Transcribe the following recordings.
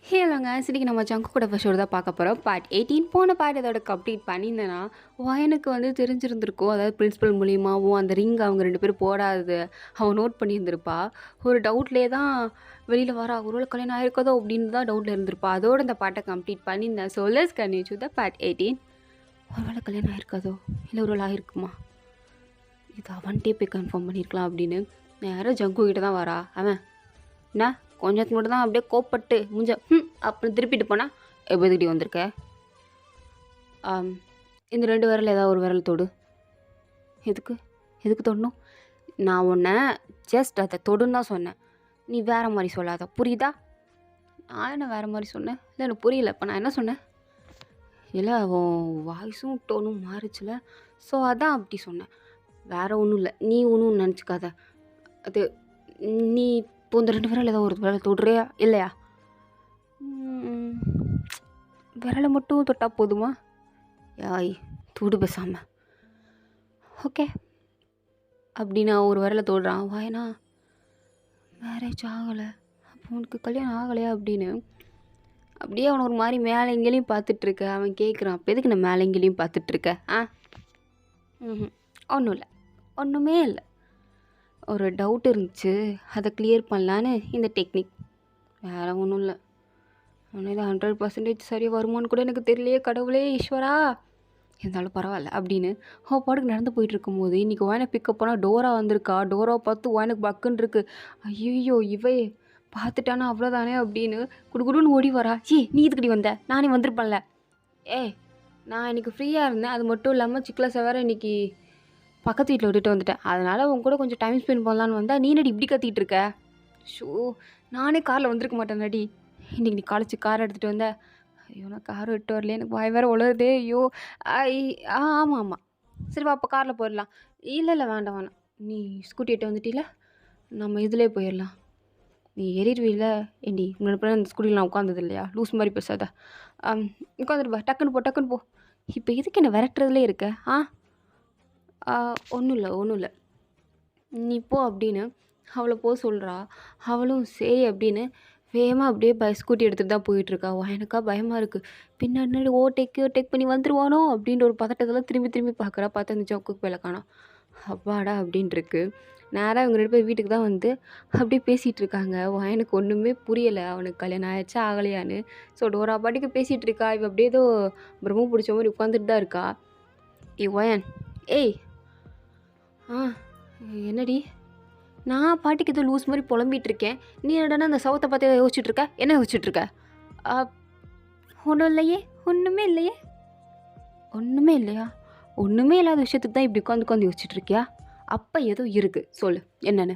ஹேலோங்க இன்னைக்கு நம்ம ஜங்கு கூட ஃபர்ஸ்ட் தான் பார்க்க போகிறோம். பார்ட் 18 போன பார்ட் இதோட கம்ப்ளீட் பண்ணியிருந்தேன்னா, எனக்கு வந்து தெரிஞ்சிருந்திருக்கும். அதாவது பிரின்சிபல் மூலியமாகவும் அந்த ரிங் அவங்க 2 பேரும் போடாதது அவன் நோட் பண்ணியிருந்திருப்பா. ஒரு டவுட்லேயே தான் வெளியில் வரா. ஒருவேளை கல்யாணம் ஆயிருக்கதோ அப்படின்னு தான் டவுட்டில் இருந்திருப்பா. அதோட இந்த பாட்டை கம்ப்ளீட் பண்ணியிருந்தேன். So let's continue to the part 18. ஒருவேளை கல்யாணம் ஆயிருக்கதோ இல்லை ஒருவேளை ஆயிருக்குமா, இது அவன்கிட்டே போய் கன்ஃபார்ம் பண்ணியிருக்கலாம் அப்படின்னு நேராக ஜங்கு கிட்ட தான் வரா. அவன் என்ன கொஞ்சத்துக்கு மட்டும் தான் அப்படியே கோப்பட்டு முஞ்ச அப்புறம் திருப்பிட்டு போனால் எதுக்கிட்டே வந்திருக்க. இந்த 2 விரல் ஏதாவது ஒரு விரல் தொடு. எதுக்கு எதுக்கு தொடணும்? நான் உன்னை ஜஸ்ட் அதை தொடுன்னு தான் சொன்னேன். நீ வேறு மாதிரி சொல்லாத, புரியுதா? நான் என்ன வேறு மாதிரி சொன்னேன்? இல்லை எனக்கு புரியல. இப்போ நான் என்ன சொன்னேன்? இல்லை உன் வாய்ஸும் டோனும் மாறிச்சுல, ஸோ அதான் அப்படி சொன்னேன். வேறு ஒன்றும் இல்லை. நீ ஒன்றும் நினச்சிக்காத. அது நீ இப்போ இந்த 2 விரல் ஏதோ ஒரு விரலை தொடுறியா இல்லையா? விரலை மட்டும் தொட்டால் போதுமா? யாய் தொடு பேசாமல். ஓகே அப்படின்னா ஒரு விரலை தொடுறான். வாயனா மேரேஜ் ஆகலை, அப்போ உனக்கு கல்யாணம் ஆகலையா அப்படின்னு அப்படியே அவனை ஒரு மாதிரி மேலே எங்கேயும் பார்த்துட்ருக்க. அவன் கேட்குறான், அப்போ எதுக்கு நான் மேலே எங்கேயும் பார்த்துட்ருக்க? ஒன்றும் இல்லை, ஒன்றுமே இல்லை. ஒரு டவுட் இருந்துச்சு, அதை கிளியர் பண்ணலான்னு இந்த டெக்னிக், வேறு ஒன்றும் இல்லை. ஆனால் இது 100% சரியாக வருமானு கூட எனக்கு தெரியலையே கடவுளே ஈஸ்வரா. இருந்தாலும் பரவாயில்ல அப்படின்னு பாட்டுக்கு நடந்து போயிட்டு இருக்கும்போது இன்றைக்கி வாயனை பிக்கப் பண்ணால் டோரா வந்திருக்கா. டோராவை பார்த்து வாயனுக்கு பக்குன்னு இருக்கு. ஐயோ இவை பார்த்துட்டானா அவ்வளோதானே அப்படின்னு குடுகுடுன்னு ஓடி வரா. நீ இதுக்கடி வந்த? நானே வந்திருப்பேன்ல. நான் இன்றைக்கி ஃப்ரீயாக இருந்தேன். அது மட்டும் இல்லாமல் சிக்கலஸை வேறு இன்றைக்கி பக்கத்து வீட்டில் விட்டுட்டு வந்துட்டேன். அதனால் உன் கூட கொஞ்சம் டைம் ஸ்பெண்ட் பண்ணலான்னு வந்தால் நீ நடி இப்படி கத்திக்கிட்டு இருக்க. ஷோ நானே காரில் வந்திருக்க மாட்டேன் நடி. இன்றைக்கி நீ காலேஜுக்கு கார் எடுத்துகிட்டு வந்த. ஐயோ நான் கார் விட்டு வரலையே, எனக்கு வாய் வேறு உளருதே. ஐயோ ஆமாம் சரி வா அப்போ காரில் போயிடலாம். இல்லை வேண்டாம், நீ ஸ்கூட்டி எட்டு வந்துட்டீல, நம்ம இதிலே போயிடலாம். நீ ஏறிடுவீல. ஏண்டி முன்னாடி அந்த ஸ்கூட்டியில் நான் உட்காந்தது இல்லையா? லூஸ் மாதிரி பேசாத. உட்காந்துருப்பா, டக்குன்னு போ. இப்போ இதுக்கு என்ன விரட்டுறதுலே இருக்க? ஒன்றும் இல்லை நீ போ அப்படின்னு அவளை போக சொல்கிறா. அவளும் சரி அப்படின்னு வேகமாக அப்படியே ஸ்கூட்டி எடுத்துகிட்டு தான் போயிட்டுருக்கா. எனக்கா பயமாக இருக்குது. பின்னாடி டேக் பண்ணி வந்துடுவானோ அப்படின்ற ஒரு பதட்டத்தில் திரும்பி பார்க்குறா. பார்த்தா அந்த ஜோக்குக்கு மேலே காணோம். அப்பாடா அப்படின்ட்டுருக்கு. நேராக இவங்க 2 பேர் வீட்டுக்கு தான் வந்து அப்படியே பேசிகிட்டு இருக்காங்க. எனக்கு ஒன்றுமே புரியலை, அவனுக்கு கல்யாணம் ஆயிடுச்சா ஆகலையான்னு. ஸோ டோரா பாட்டுக்கு பேசிகிட்டு இருக்கா. இவ அப்படியே ஏதோ பிரம்ம பிடிச்ச மாதிரி உட்காந்துட்டு தான் இருக்கா. வயன் என்னடி? நான் பாட்டுக்கு ஏதோ லூஸ் மாதிரி புலம்பிகிட்டு இருக்கேன். நீ என்னடா அந்த சவத்தை பார்த்து யோசிச்சுட்ருக்க? என்ன யோசிச்சுட்ருக்க? ஒன்றும் இல்லையே. ஒன்றுமே இல்லையா? ஒன்றுமே இல்லாத விஷயத்துக்கு தான் இப்படி உட்காந்து யோசிச்சுட்ருக்கியா? அப்போ ஏதோ இருக்குது, சொல்லு என்னென்னு.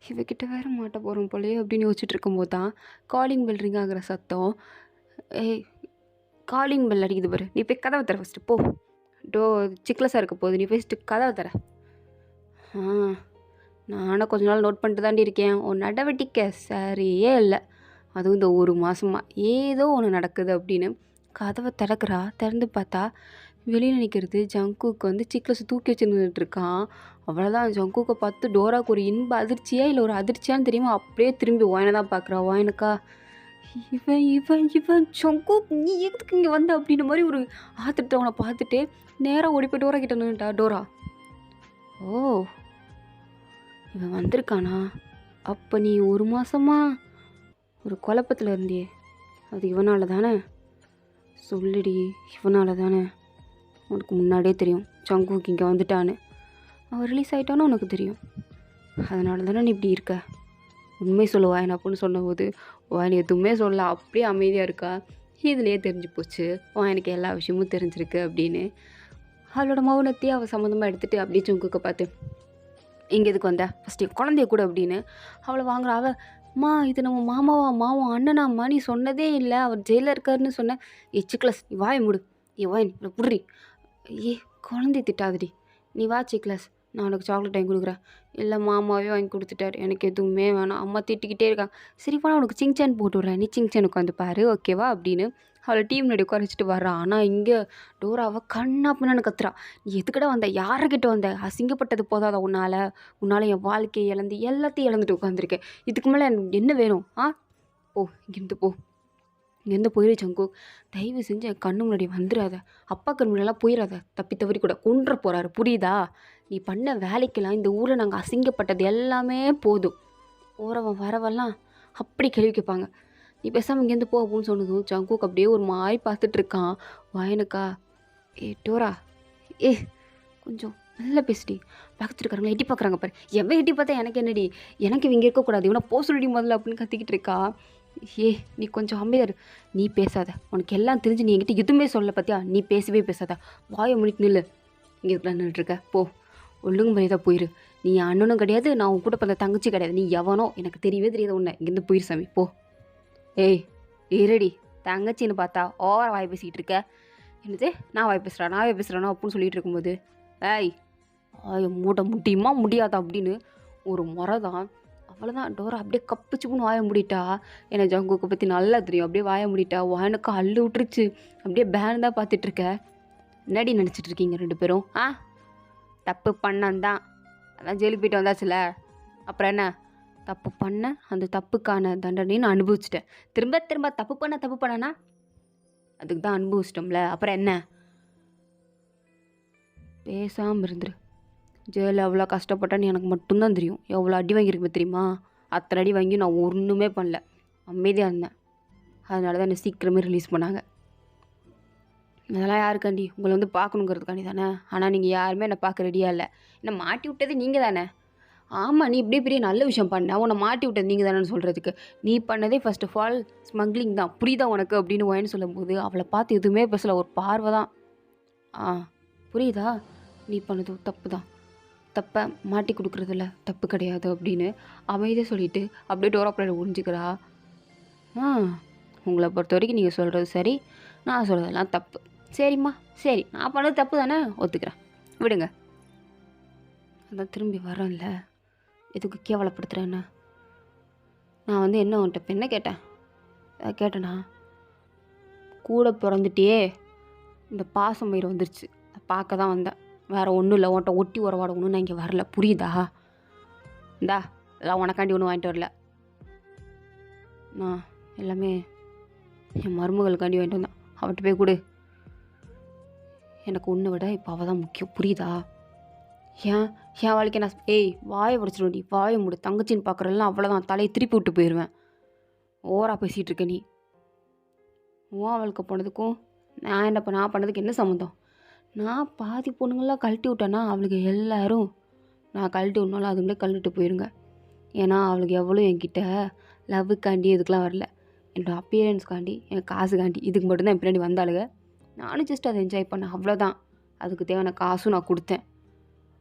இவகிட்ட வேறு மாட்ட போகிறோம் போலையே அப்படின்னு யோசிச்சுட்டு இருக்கும்போது தான் காலிங் பெல் ரிங் ஆகிற சத்தம். காலிங் பெல் அடிக்குது பாரு. நீ போய் கதவை தர ஃபஸ்ட்டு போ. சிக்லஸாக இருக்க போகுது, நீ ஃபஸ்ட்டு கதவை தர. நானும் கொஞ்ச நாள் நோட் பண்ணிட்டு தாண்டி இருக்கேன். உன் நடவடிக்கை சரியே இல்லை. அதுவும் இந்த ஒரு மாதமாக ஏதோ ஒன்று நடக்குது அப்படின்னு கதவை திறக்கிறா. திறந்து பார்த்தா வெளியில் நிற்கிறது ஜங்குக்கு வந்து சிக்லஸை தூக்கி வச்சுருந்துட்டு இருக்கான். அவ்வளோதான். ஜங்குக்கை பார்த்து டோராவுக்கு ஒரு இன்ப அதிர்ச்சியா இல்லை ஒரு அதிர்ச்சியான்னு தெரியுமா, அப்படியே திரும்பி வாயனை தான் பார்க்குறா. வாயனுக்கா இவன் ஜங்கு நீ எதுக்கு இங்கே வந்த அப்படின்ற மாதிரி ஒரு ஆத்துட்டு அவனை பார்த்துட்டு நேராக ஓடி போய் டோரா கிட்ட நின்றுட்டா. டோரா இவன் வந்திருக்கானா? அப்போ நீ ஒரு மாதமா ஒரு குழப்பத்தில் இருந்தியே, அது இவனால் தானே? சொல்லுடி, இவனால் தானே? உனக்கு முன்னாடியே தெரியும் ஜங்குக்கு இங்கே வந்துட்டான்னு. அவன் ரிலீஸ் ஆகிட்டான்னு உனக்கு தெரியும். அதனால தானே நீ இப்படி இருக்க. உண்மை சொல்லுவா என்ன அப்படின்னு சொன்னபோது வாயன் எதுவுமே சொல்ல, அப்படியே அமைதியாக இருக்கா. இதுலேயே தெரிஞ்சு போச்சு எனக்கு எல்லா விஷயமும் தெரிஞ்சிருக்கு அப்படின்னு. அவளோட மௌனத்தையே அவள் சம்மந்தமாக எடுத்துகிட்டு அப்படியே ஜங்குக்கை பார்த்து, இங்கே எதுக்கு வந்த? ஃபஸ்ட்டு குழந்தைய கூட அப்படின்னு அவளை வாங்குறா. அவள்மா இது நம்ம மாமாவும் அண்ணனாம்மா, நீ சொன்னதே இல்லை அவர் ஜெயிலில் இருக்காருன்னு சொன்னேன். சிக்லஸ் நீ வாய மூடு. வாயன் இவ்வளோ புடுறி. குழந்தைய திட்டாதடி. நீ வா சிக்லஸ், நான் உனக்கு சாக்லேட் வாங்கி கொடுக்குறேன். இல்லை மாமாவே வாங்கி கொடுத்துட்டாரு, எனக்கு எதுவுமே வேணாம், அம்மா திட்டிக்கிட்டே இருக்காங்க. சரிப்பா நான் உனக்கு சிங்சான் போட்டு விட்றேன், நீ சிங்சான் உட்காந்து பாரு ஓகேவா அப்படின்னு அவளை டீம் முன்னாடி உட்கார வச்சுட்டு வர்றான். ஆனால் இங்கே டோராவை கண்ணா பின்னான்னு கத்துறா. நீ எதுக்கிட்ட வந்த? யாருக்கிட்ட வந்த? அசிங்கப்பட்டது போதாத உன்னால் என் வாழ்க்கையை இழந்து எல்லாத்தையும் இழந்துட்டு உட்காந்துருக்கேன். இதுக்கு மேலே எனக்கு என்ன வேணும்? போ இங்கேருந்து போ, இங்கேருந்து போயிரு ஜங்குக். தயவு செஞ்சு என் கண்ணு முன்னாடி வந்துடாத. அப்பா கண்ணு முன்னாடிலாம் போயிடாத. தப்பி தவறி கூட கொன்ற போகிறாரு, புரியுதா? நீ பண்ண வேலைக்கெல்லாம் இந்த ஊரில் நாங்கள் அசிங்கப்பட்டது எல்லாமே போதும். போகிறவன் வரவெல்லாம் அப்படி கேள்வி கேட்பாங்க. நீ பேசாமல் இங்கேருந்து போ அப்படின்னு சொன்னதும் ஜங்குக் அப்படியே ஒரு மாதிரி பார்த்துட்டு இருக்கான். வாயனுக்கா, ஏ டோரா, ஏ கொஞ்சம் நல்லா பேசுடி. பக்கத்துல இருக்காரங்களா எட்டி பார்க்குறாங்க பாரு. எவன் எட்டி பார்த்தா எனக்கு என்னடி, எனக்கு இவங்க இருக்கக்கூடாது, இவனை போ சொல்லிடி முதல்ல அப்படின்னு கத்திக்கிட்டு இருக்கா. ஏ நீ கொஞ்சம் அமைதியாரு. நீ பேசாத, உனக்கு எல்லாம் தெரிஞ்சு நீ என்கிட்ட எதுவுமே சொல்ல பார்த்தியா, நீ பேசவே பேசாத, வாயை முடிட்டு நில்லு. இங்கே இருக்கலாம் நின்றுருக்க, போ ஒழுங்கு மரியாதை போயிரு. நீ அண்ணனும் கிடையாது, நான் உன் கூட பிறந்த தங்கச்சி கிடையாது, நீ எவனோ எனக்கு தெரியவே தெரியாத உன்னை. இங்கேருந்து போயிரு சாமி, போ. ஏய் இருடி, தங்கச்சின்னு பார்த்தா ஓவர வாய் பேசிக்கிட்டு இருக்க. என்னது நான் வாய் பேசுகிறேனா அப்படின்னு சொல்லிட்டு இருக்கும்போது, ஏய் வாயை மூட முடியுமா முடியாதா அப்படின்னு ஒரு முறை தான். அவ்வளோதான், டோரா அப்படியே கப்பிச்சுப்புன்னு வாயை மூடிட்டா. என்னை ஜங்குக்கை பற்றி நல்லா தெரியும். அப்படியே வாயை மூடிட்டா. வாயனுக்கு அள்ளு விட்டுருச்சு. அப்படியே பேன் தான் பார்த்துட்ருக்க. என்னடி நினச்சிட்டு இருக்கீங்க ரெண்டு பேரும்? தப்பு பண்ணந்தான், அதான் ஜெயிலுக்கு போயிட்டு வந்தாச்சுல, அப்புறம் என்ன? தப்பு பண்ண அந்த தப்புக்கான தண்டனையை நான் அனுபவிச்சிட்டேன். திரும்ப திரும்ப தப்பு பண்ணனா அதுக்கு தான் அனுபவிச்சிட்டோம்ல, அப்புறம் என்ன? பேசாமல் இருந்துரு. ஜெயிலில் எவ்வளோ கஷ்டப்பட்டேன்னு எனக்கு மட்டும்தான் தெரியும். எவ்வளோ அடி வாங்கியிருக்குமே தெரியுமா? அத்தனை அடி வாங்கி நான் ஒன்றுமே பண்ணல, அமைதியாக இருந்தேன். அதனால தான் என்னை சீக்கிரமே ரிலீஸ் பண்ணாங்க. அதெல்லாம் யாருக்காண்டி? உங்களை வந்து பார்க்கணுங்கிறதுக்காண்டி தானே. ஆனால் நீங்கள் யாருமே என்னை பார்க்க ரெடியாக இல்லை. என்னை மாட்டி விட்டது நீங்கள் தானே. ஆமாம், நீ இப்படி பெரிய நல்ல விஷயம் பண்ண, உன்னை மாட்டி விட்டது நீங்கள் தானேன்னு சொல்கிறதுக்கு. நீ பண்ணதே ஃபர்ஸ்ட் ஆஃப் ஆல் ஸ்மக்லிங் தான், புரியுதா உனக்கு அப்படின்னு ஒயன்னு சொல்லும்போது அவளை பார்த்து எதுவுமே பேசல, ஒரு பார்வை தான். புரியுதா? நீ பண்ணது தப்பு தான், தப்பை மாட்டி கொடுக்குறதில்ல தப்பு கிடையாது அப்படின்னு அமைதியாக சொல்லிவிட்டு அப்படியே டோரா பிள்ளைய உறிஞ்சிக்கிறா. உங்களை பொறுத்த வரைக்கும் நீங்கள் சொல்கிறது சரி, நான் சொல்கிறதெல்லாம் தப்பு. சரிம்மா சரி, நான் பண்ணது தப்பு தானே, ஒத்துக்கிறேன், விடுங்க. அதான் திரும்பி வரேன்ல, எதுக்கு கேவலப்படுத்துகிறேன்னு. நான் வந்து என்ன உன்ட்ட இப்போ என்ன கேட்டேனா, கூட பிறந்துட்டியே இந்த பாசம் மயிர் வந்துருச்சு, பார்க்க தான் வந்தேன், வேறு ஒன்றும் இல்லை. உன்ட்ட ஒட்டி உறவாடணும்னு நான் இங்கே வரல, புரியுதா? இந்தா எல்லாம் உனக்காண்டி ஒன்றும் வாங்கிட்டு வரல, நான் எல்லாமே என் மருமகளுக்காண்டி வாங்கிட்டு வந்தேன். அவட்ட போய் கொடு. எனக்கு ஒன்றை விட இப்போ அவள் தான் முக்கியம், புரியுதா? ஏன் வாழ்க்கை நான் வாயை உடைச்சிடுவேன்டி, வாயை மூடு. தங்கச்சின்னு பார்க்குறதெல்லாம் அவ்வளோதான், தலையை திருப்பி விட்டு போயிடுவேன். ஓவராக பேசிகிட்டு இருக்க நீ. அவளுக்கு போனதுக்கும் நான் பண்ணதுக்கு என்ன சம்மந்தம்? நான் பாதி பொண்ணுங்களாம் கழட்டி விட்டேன்னா அவளுக்கு எல்லோரும் நான் கழட்டி விடனாலும் அதுங்களே கழட்டு போயிருங்க. ஏன்னா அவளுக்கு எவ்வளோ என்கிட்ட லவ்வுக்காண்டி இதுக்கெலாம் வரல, என்னோடய அப்பியரன்ஸ்காண்டி, என் காசுக்காண்டி, இதுக்கு மட்டும்தான் என் பின்னாடி வந்தாளுங்க. நானும் ஜஸ்ட் அதை என்ஜாய் பண்ணேன், அவ்வளோதான். அதுக்கு தேவையான காசும் நான் கொடுத்தேன்.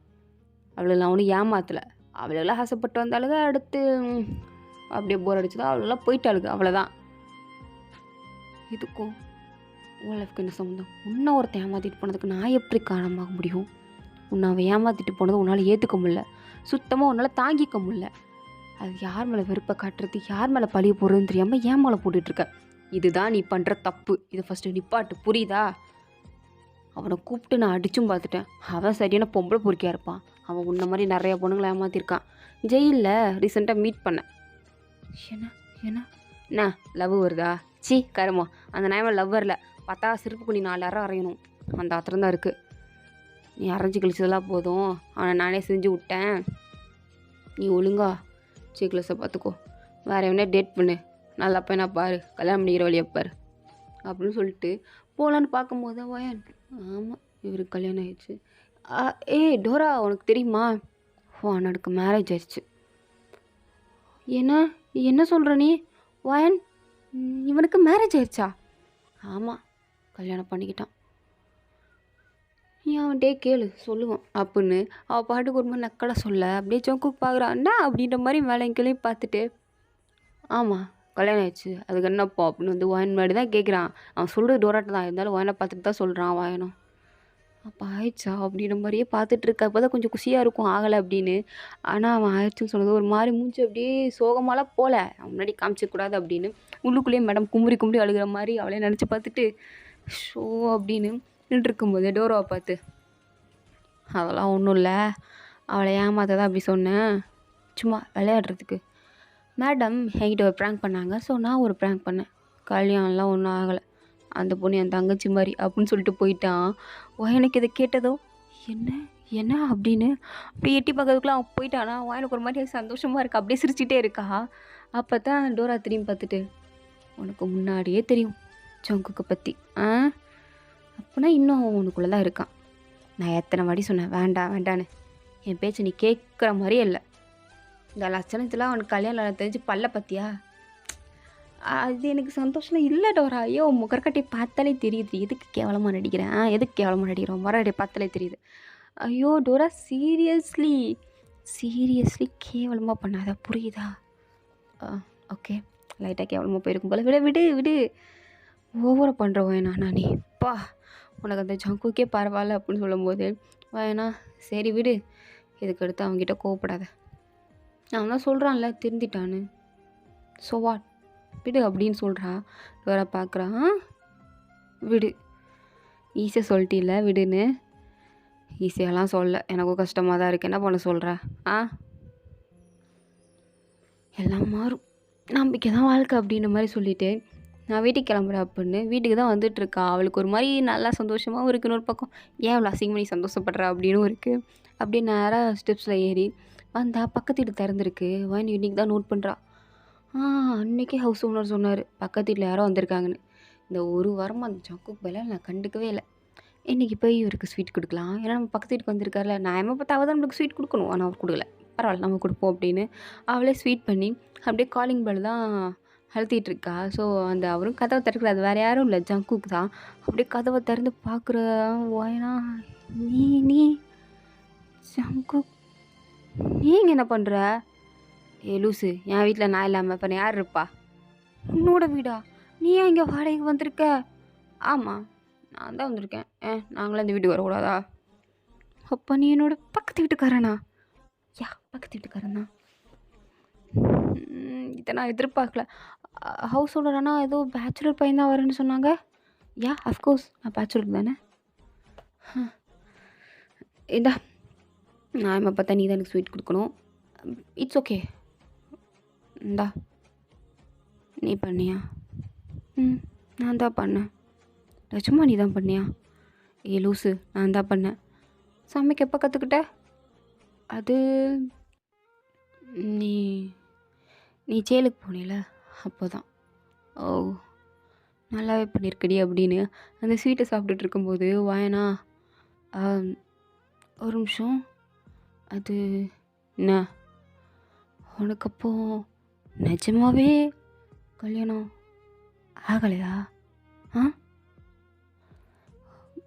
அவளெல்லாம் ஒன்றும் ஏமாத்தலை. அவளெல்லாம் ஆசைப்பட்டு வந்தாளுங்க, அடுத்து அப்படியே போர் அடிச்சுதான் அவளெல்லாம் போயிட்டாளுங்க, அவ்வளோதான். இதுக்கும் உன் லைஃப்க்கு என்ன சம்மந்தம்? உன்னை ஒருத்தன் ஏமாற்றிட்டு போனதுக்கு நான் எப்படி காரணமாக முடியும்? உன்னை அவன் ஏமாற்றிட்டு போனதை உன்னால் ஏற்றுக்க முடியல, சுத்தமாக உன்னால் தாங்கிக்க முடியல. அது யார் மேலே வெறுப்பை காட்டுறது, யார் மேலே பழிய போடுறதுன்னு தெரியாமல் ஏன் மேலே போட்டுட்ருக்க. இதுதான் நீ பண்ணுற தப்பு. இதை ஃபஸ்ட்டு நிப்பாட்டு, புரியுதா? அவனை கூப்பிட்டு நான் அடிச்சும் பார்த்துட்டேன். அவன் சரியான பொம்பளை பொறுக்கியாக இருப்பான். அவன் உன்ன மாதிரி நிறையா பொண்ணுங்களை ஏமாற்றிருக்கான். ஜெயிலில் ரீசெண்டாக மீட் பண்ணேன். என்ன லவ் வருதா? கருமா, அந்த நாயமாக லவ் வரல, பார்த்தா சிறப்புக்கு நீ 4 அரை அரையணும், அந்த ஆத்திரம் தான் இருக்குது. நீ அரைஞ்சி கழிச்சதெல்லாம் போதும், அவனை நானே செஞ்சு விட்டேன். நீ ஒழுங்கா சீக்கிரஸை பார்த்துக்கோ, வேறு எவனே டேட் பண்ணு, நல்லா பையனா பாரு, கல்யாணம் பண்ணிக்கிற வழியை பாரு அப்படின்னு சொல்லிட்டு போகலான்னு பார்க்கும்போது வயன், ஆமாம் இவருக்கு கல்யாணம் ஆயிடுச்சு. டோரா உனக்கு தெரியுமா, அவனுக்கு மேரேஜ் ஆயிடுச்சு. என்ன சொல்கிற நீ? வயன், இவனுக்கு மேரேஜ் ஆயிடுச்சா? ஆமாம், கல்யாணம் பண்ணிக்கிட்டான். அவன்கிட்டே கேளு சொல்லுவான் அப்படின்னு அவள் பாட்டுக்கு ஒரு மாதிரி நக்கலை சொல்ல, அப்படியே ஜங்குக் பார்க்குறான்டா அப்படின்ற மாதிரி வேலைங்களையும் பார்த்துட்டு, ஆமாம் கல்யாணம் ஆயிடுச்சு, அதுக்கு என்னப்பா அப்படின்னு வந்து வாயன் முன்னாடி தான் கேட்குறான். அவன் சொல்கிறது டோராட்ட தான் இருந்தாலும் வாயனை பார்த்துட்டு தான் சொல்கிறான் வாயனும். அப்போ ஆயிடுச்சா அப்படின்ற மாதிரியே பார்த்துட்ருக்க, அப்போ தான் கொஞ்சம் குஷியாக இருக்கும் ஆகலை அப்படின்னு. ஆனால் அவன் ஆயிடுச்சுன்னு சொன்னது ஒரு மாதிரி மூஞ்சி அப்படியே சோகமாலாம் போகல, அவன் முன்னாடி காமிச்சிக்கூடாது அப்படின்னு உள்ளுக்குள்ளேயே மேடம் கும்பி அழுகிற மாதிரி அவளே நினச்சி பார்த்துட்டு ஷோ அப்படின்னு நின்றுருக்கும்போது டோராவை பார்த்து, அதெல்லாம் ஒன்றும் இல்லை, அவளை ஏமாத்த தான் அப்படி சொன்னேன், சும்மா விளையாடுறதுக்கு. மேடம் என்கிட்ட ஒரு ப்ராங்க் பண்ணாங்க. ஸோ நான் ஒரு ப்ராங்க் பண்ணேன். கல்யாணம்லாம் ஒன்றும் ஆகலை. அந்த பொண்ணு என் தங்கச்சி மாதிரி அப்படின்னு சொல்லிட்டு போயிட்டான். எனக்கு இதை கேட்டதும் என்ன என்ன அப்படின்னு அப்படியே எட்டி பார்க்கறதுக்குள்ள அவன் போயிட்டானா. எனக்கு ஒரு மாதிரி சந்தோஷமாக இருக்கா. அப்படியே சிரிச்சிட்டே இருக்கா. அப்போ தான் டோரா திரும்பி பார்த்துட்டு உனக்கு முன்னாடியே தெரியும் ஜங்குக்கை பற்றி அப்படின்னா இன்னும் உனக்குள்ளே தான் இருக்கான். நான் எத்தனை வாட்டி சொன்னேன் வேண்டாம் வேண்டான்னு. என் பேச்சு நீ கேட்குற மாதிரியே இல்லை. இந்த லட்சணத்தில் அவனுக்கு கல்யாணம் தெரிஞ்சு பல்ல பற்றியா அது எனக்கு சந்தோஷம் இல்லை டோரா. ஐயோ முகர்கட்டை பார்த்தாலே தெரியுது எதுக்கு கேவலமாக நடிக்கிறேன். எதுக்கு கேவலமாக நடிக்கிறோம் மறுபடியே பார்த்தாலே தெரியுது. ஐயோ டோரா சீரியஸ்லி கேவலமாக பண்ணாத புரியுதா? ஓகே லைட்டாக கேவலமாக போயிருக்கும் போல். விடு விடு ஓவராக பண்ணுற வேணா நானே பா உனக்கு அந்த ஜங்குக்கே பரவாயில்ல அப்படின்னு சொல்லும்போது வேணா சரி விடு இதுக்கு அடுத்து அவங்ககிட்ட கோவப்படாத. அவன் தான் சொல்கிறான்ல திருந்திட்டான்னு. ஸோ வாட் விடு அப்படின்னு சொல்கிறா. வேற பார்க்குறான். விடு ஈஸியாக சொல்லிட்டில்ல விடுன்னு. ஈஸியாலாம் சொல்ல எனக்கும் கஷ்டமாக தான் இருக்குது. என்ன பண்ண சொல்கிற? எல்லாம் மாறும் நம்பிக்கை தான் வாழ்க்கை அப்படின்ற மாதிரி சொல்லிவிட்டு நான் வீட்டுக்கு கிளம்புறேன் அப்படின்னு வீட்டுக்கு தான் வந்துட்டுருக்கா. அவளுக்கு ஒரு மாதிரி நல்லா சந்தோஷமாகவும் இருக்குன்னு ஒரு பக்கம். ஏன் அவ்வளோ அசிங்கம் பண்ணி சந்தோஷப்படுறா அப்படின்னும் இருக்குது. அப்படியே நேராக ஸ்டெப்ஸில் ஏறி வந்தா பக்கத்து வீடு திறந்துருக்கு. வாங்கி இன்றைக்கி தான் நோட் பண்ணுறா. அன்றைக்கே ஹவுஸ் ஓனர் சொன்னார் பக்கத்து வீட்டில் யாரோ வந்திருக்காங்கன்னு. இந்த ஒரு வாரமாக அந்த ஜங்குக்கு பதிலாக நான் கண்டுக்கவே இல்லை. இன்றைக்கி போய் இவருக்கு ஸ்வீட் கொடுக்கலாம். ஏன்னா நம்ம பக்கத்து வீட்டுக்கு வந்திருக்காருல. நான் ஏமா பார்த்தா அவள் தான் நம்மளுக்கு ஸ்வீட் கொடுக்கணும். ஆனால் அவர் கொடுக்கல. பரவாயில்ல நம்ம கொடுப்போம் அப்படின்னு அவளே ஸ்வீட் பண்ணி அப்படியே காலிங் பெல் தான் அழுத்திட்டு இருக்கா. ஸோ அந்த அவரும் கதவை திறக்கிறார். அது வேறு யாரும் இல்லை ஜங்குக்கு தான். அப்படியே கதவை திறந்து பார்க்குற வாயனா நீ ஜங்குக் நீங்கள் என்ன பண்ணுற? லூசு என் வீட்டில் நான் இல்லாமல் இப்போ யார் இருப்பா? உன்னோட வீடா? நீ ஏன் இங்கே வாடகைக்கு வந்திருக்க? ஆமாம் நான் தான் வந்திருக்கேன். நாங்களாம் இந்த வீட்டுக்கு வரக்கூடாதா? அப்போ நீ என்னோட பக்கத்து வீட்டுக்காரனா? பக்கத்து வீட்டுக்காரன் தான். இதை நான் எதிர்பார்க்கல. ஹவுஸ் ஓனரானா ஏதோ பேச்சுலர் பையன் தான் வரேன்னு சொன்னாங்க. அஃப்கோர்ஸ் நான் பேச்சுலர் தானே. இதா நான் இப்போ பார்த்தா நீ தான் எனக்கு ஸ்வீட் கொடுக்கணும். It's okay. இந்தா நீ பண்ணியா? நான் தான் பண்ணேன். சும்மா நீ தான் பண்ணியா? லூசு நான் தான் பண்ணேன். சமைக்க எப்போ கற்றுக்கிட்ட? அது நீ ஜெயிலுக்கு போனில அப்போ தான். ஓ நல்லாவே பண்ணியிருக்கடி அப்படின்னு அந்த ஸ்வீட்டை சாப்பிட்டுட்டு இருக்கும்போது வாயனா ஒரு நிமிஷம். அது என்ன உனக்கு அப்போ நிஜமாவே கல்யாணம் ஆகலையா?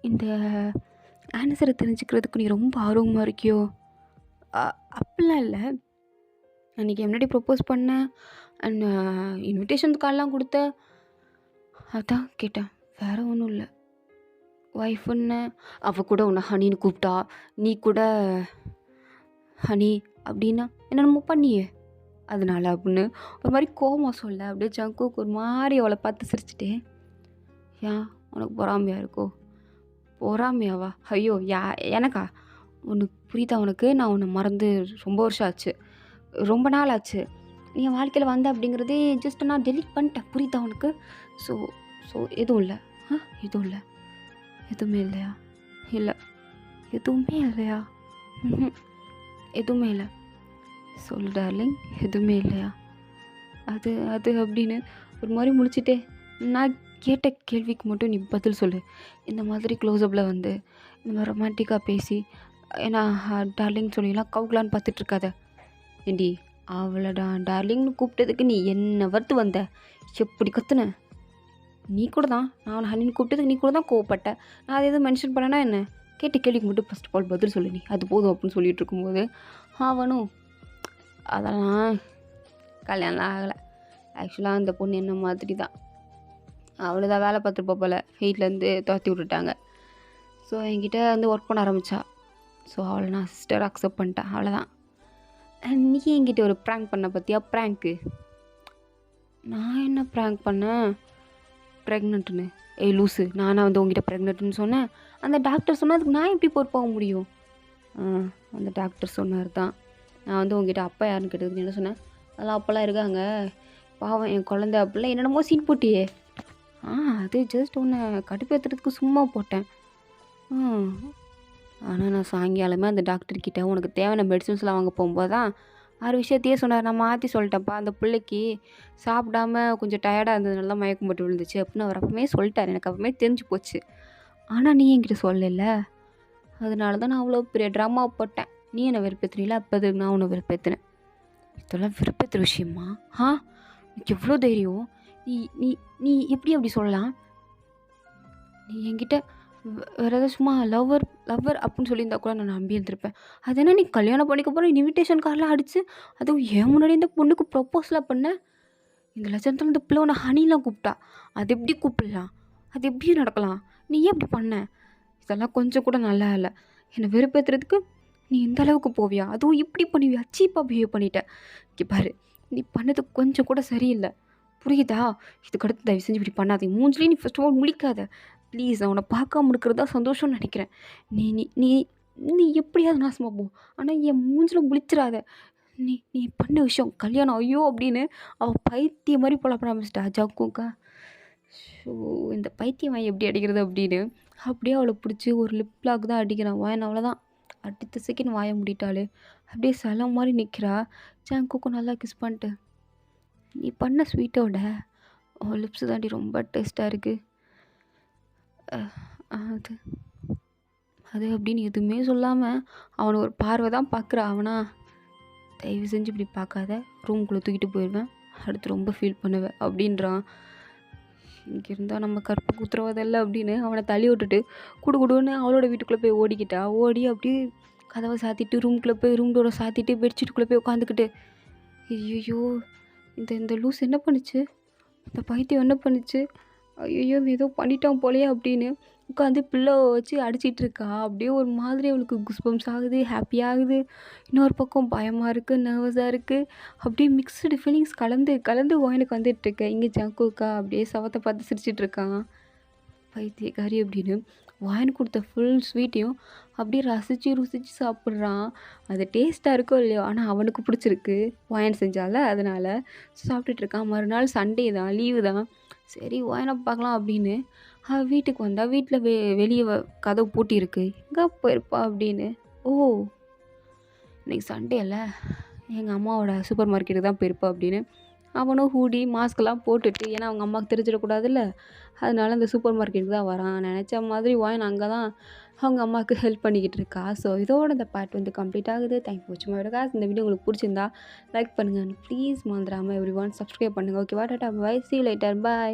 இந்த ஆன்சரை தெரிஞ்சுக்கிறதுக்கு நீ ரொம்ப ஆர்வமாக இருக்கியோ? அப்படிலாம் இல்லை. அன்றைக்கி முன்னாடி ப்ரப்போஸ் பண்ணேன் அண்ட் இன்விடேஷன் கார்டெலாம் கொடுத்த அதான் கேட்டேன். வேறு ஒன்றும் இல்லை. ஒய்ஃபுன்னு அவள் கூட உன்னை ஹனின்னு கூப்பிட்டா. நீ கூட ஹனி அப்படின்னா என்னென்னமோ பண்ணியே அதனால அப்படின்னு ஒரு மாதிரி கோவமாக சொல்ல. அப்படியே ஜங்குக்கு ஒரு மாதிரி அவளை பார்த்து சிரிச்சிட்டே உனக்கு பொறாமையாக இருக்கோ? பொறாமையாவா? ஐயோ எனக்கா? உனக்கு புரியுதா? உனக்கு நான் உன்னை மறந்து ரொம்ப வருஷம் ஆச்சு, ரொம்ப நாள் ஆச்சு. நீ என் வாழ்க்கையில் வந்த அப்படிங்கிறதே ஜஸ்ட் நான் டெலீட் பண்ணிட்டேன். புரியுதா உனக்கு? ஸோ எதுவும் இல்லை. எதுவுமே இல்லையா? இல்லை எதுவுமே இல்லையா? எதுவுமே இல்லை. சொல்லு டார்லிங் எதுவுமே இல்லையா? அது அப்படின்னு ஒரு மாதிரி முழிச்சிட்டே நான் கேட்ட கேள்விக்கு மட்டும் நீ பதில் சொல்லு. இந்த மாதிரி க்ளோஸ்அப்பில் வந்து இந்த மாதிரி ரொமான்டிக்காக பேசி ஏன்னா டார்லிங் சொல்லிலாம் கவுக்கலான்னு பார்த்துட்ருக்காத. ஏண்டி அவளை டார்லிங்னு கூப்பிட்டதுக்கு நீ என்ன வறுத்து வந்த? எப்படி கத்துன? நீ கூட தான் நான் அவனை ஹனின்னு கூப்பிட்டதுக்கு நீ கூட தான் கோவப்பட்ட. நான் அதை எதுவும் மென்ஷன் பண்ணேன்னா என்ன? கேட்ட கேள்விக்கு மட்டும் ஃபஸ்ட் ஆஃப் ஆல் பதில் சொல்லு. நீ அது போதும் அப்படின்னு சொல்லிகிட்டு இருக்கும்போது அவனும் அதெல்லாம் கல்யாணம் ஆகலை. ஆக்சுவலாக அந்த பொண்ணு என்ன மாதிரி தான். அவளை தான் வேலை பார்த்துருப்பா போல். வீட்டிலேருந்து துரத்தி விட்டுட்டாங்க. ஸோ என்கிட்ட வந்து ஒர்க் பண்ண ஆரம்பித்தா. ஸோ அவளை நான் சிஸ்டர் அக்செப்ட் பண்ணிட்டேன். அவ்வளோதான். நீ என்கிட்ட ஒரு ப்ராங்க் பண்ண பார்த்தியா? ப்ராங்க்கு நான் என்ன ப்ராங்க் பண்ணேன்? ப்ரெக்னென்ட்டுன்னு. லூஸு நானாக வந்து உங்ககிட்ட ப்ரெக்னென்ட்டுன்னு சொன்னேன். அந்த டாக்டர் சொன்னால் அதுக்கு நான் எப்படி பொறுப்பாக முடியும்? அந்த டாக்டர் சொன்னார் தான். நான் வந்து உங்ககிட்ட அப்பா யாருன்னு கேட்டதுக்கு என்ன சொன்னேன்? அதெல்லாம் அப்போல்லாம் இருக்காங்க. பாவம் என் குழந்த அப்படிலாம் என்னென்னமோ சீன் போட்டியே. அது ஜஸ்ட் உன்னை கடுப்பேத்துறதுக்கு சும்மா போட்டேன். ம். ஆனா நான் சாயங்காலமே அந்த டாக்டர்கிட்ட உனக்கு தேவையான மெடிசின்ஸ்லாம் வாங்க போகும்போது தான் 6 விஷயத்தையே சொன்னார். நான் மாற்றி சொல்லிட்டேன்ப்பா, அந்த பிள்ளைக்கு சாப்பிடாம கொஞ்சம் டயர்டாக இருந்ததுனால தான் மயக்கம் போட்டு விழுந்துச்சு அப்படின்னு அவர் அப்பவே சொல்லிட்டார். எனக்கு அப்பவே தெரிஞ்சு போச்சு. ஆனால் நீ என்கிட்ட சொல்லல. அதனால தான் நான் அவ்வளோ பெரிய ட்ராமா போட்டேன். நீ என்னை வெறுப்பேற்றுனீல, அப்போ அதுக்கு நான் உன்னை வெறுப்பேற்றினேன். இதெல்லாம் வெறுப்பேற்றுற விஷயமா? உனக்கு எவ்வளோ தைரியம்? நீ நீ நீ எப்படி அப்படி சொல்லலாம்? நீ என்கிட்ட வேறு ஏதாவது சும்மா லவ்வர் லவ்வர் அப்படின்னு சொல்லியிருந்தா கூட நான் நம்பி இருந்திருப்பேன். அது என்ன நீ கல்யாணம் பண்ணிக்க போகிற இன்விடேஷன் கார்டெலாம் அடித்து அதுவும் என் முன்னாடி இந்த பொண்ணுக்கு ப்ரப்போஸ்லாம் பண்ண. இந்த லட்சத்தில் இந்த பிள்ளை உன்னை ஹனிலாம் கூப்பிட்டா. அது எப்படி கூப்பிடலாம்? அது எப்படி நடக்கலாம்? நீ ஏன் இப்படி பண்ண? இதெல்லாம் கொஞ்சம் கூட நல்லா இல்லை. என்னை வெறுப்பேற்றுறதுக்கு நீ இந்த அளவுக்கு போவியா? அதுவும் இப்படி பண்ணுவியா? சீப்பாக பிஹேவ் பண்ணிட்ட. இங்கே பாரு, நீ பண்ணது கொஞ்சம் கூட சரியில்லை, புரியுதா? இதுக்கடுத்து தயவு செஞ்சு இப்படி பண்ணாதே. மூஞ்சிலே நீ ஃபர்ஸ்ட் ஆஃப் ஆல் முழிக்காத ப்ளீஸ். நான் உன்னை பார்க்காம இருக்கிறது தான் சந்தோஷம்னு நினைக்கிறேன். நீ நீ நீ நீ எப்படியாவது நாசமாக போ, ஆனால் என் மூஞ்சில் முழிச்சிடாத. நீ நீ பண்ண விஷயம் கல்யாணம் ஐயோ அப்படின்னு அவள் பைத்தியம் மாதிரி புலப்பட ஆரம்பிச்சிட்டா ஜக்குக்கா. ஷோ, இந்த பைத்தியம் வாய் எப்படி அடிக்கிறது அப்படின்னு அப்படியே அவளை பிடிச்சி ஒரு லிப் லாக் தான் அடிக்கிறான். வாயன் அவ்வளோதான். அடுத்த செகண்ட் வாயை மூடிட்டாளே. அப்படியே சலம் மாதிரி நிற்கிறா. ஜங்குக்கும் நல்லா கிஸ் பண்ணிட்டு, நீ பண்ண ஸ்வீட்டோட உன் லிப்ஸு தாண்டி ரொம்ப டேஸ்ட்டாக இருக்குது. அது அது அப்படின்னு எதுவுமே சொல்லாமல் அவனை ஒரு பார்வை தான் பார்க்குறா. அவனா, தயவு செஞ்சு இப்படி பார்க்காத, ரூம்குள்ளே தூக்கிட்டு போயிடுவேன், அடுத்து ரொம்ப ஃபீல் பண்ணுவேன் அப்படின்றான். இங்கே இருந்தால் நம்ம கற்பு குத்துறவதில்லை அப்படின்னு அவனை தள்ளி விட்டுட்டு குடுன்னு அவளோட வீட்டுக்குள்ளே போய் ஓடிக்கிட்டா. ஓடி அப்படியே கதவை சாத்திட்டு ரூம்குள்ளே போய் ரூம் டோரை சாத்திட்டு பெட்ஷீட்டுக்குள்ளே போய் உட்காந்துக்கிட்டு, ஐயோ இந்த இந்த லூஸ் என்ன பண்ணுச்சு, இந்த பைத்தியம் என்ன பண்ணுச்சு, ஐயோ ஏதோ பண்ணிட்டான் போலையே அப்படின்னு உட்காந்து பில்லோ வச்சு அடிச்சிட்டு இருக்கா. அப்படியே ஒரு மாதிரி அவளுக்கு குஸ்பம்ஸ் ஆகுது, ஹாப்பியாகுது. இன்னொரு பக்கம் பயமாக இருக்குது, நர்வஸாக இருக்குது. அப்படியே மிக்ஸ்டு ஃபீலிங்ஸ் கலந்து கலந்து எனக்கு வந்துட்டுருக்கேன். இங்கே ஜங்குக்கா அப்படியே சவத்தை பார்த்து சிரிச்சிட்டு இருக்கான். பைத்தியக்காரி அப்படின்னு வாயின் கொடுத்த ஃபுல் ஸ்வீட்டையும் அப்படியே ரசித்து ருசித்து சாப்பிட்றான். அது டேஸ்ட்டாக இருக்கோ இல்லையோ, ஆனால் அவனுக்கு பிடிச்சிருக்கு, வாயன் செஞ்சால, அதனால் சாப்பிட்டுட்ருக்கான். மறுநாள் சண்டே தான், லீவு தான். சரி வாயனை பார்க்கலாம் அப்படின்னு வீட்டுக்கு வந்தால் வீட்டில் வெளியே கதவு பூட்டியிருக்கு. எங்கே போயிருப்பா அப்படின்னு. ஓ, இன்னைக்கு சண்டே இல்லை, எங்கள் அம்மாவோட சூப்பர் மார்க்கெட்டுக்கு தான் போயிருப்பா அப்படின்னு அவனும் ஹூடி மாஸ்க்லாம் போட்டுட்டு, ஏன்னா அவங்க அம்மாவுக்கு தெரிஞ்சிடக்கூடாதுல்ல, அதனால அந்த சூப்பர் மார்க்கெட்டுக்கு தான் வரான். நினச்ச மாதிரி வாயின் அங்கே தான் அவங்க அம்மாவுக்கு ஹெல்ப் பண்ணிக்கிட்டு இருக்கா. ஸோ இதோட இந்த பார்ட் வந்து கம்ப்ளீட் ஆகுது. தேங்க்யூ ஃபார் வாட்சிங் மை வீடியோ. இந்த வீடியோ உங்களுக்கு பிடிச்சிருந்தா லைக் பண்ணுங்கள். ப்ளீஸ் மறந்துடாமல் எவ்ரி ஒன் சப்ஸ்கிரைப் பண்ணுங்கள். ஓகேவா? Tata bye, see you later, bye.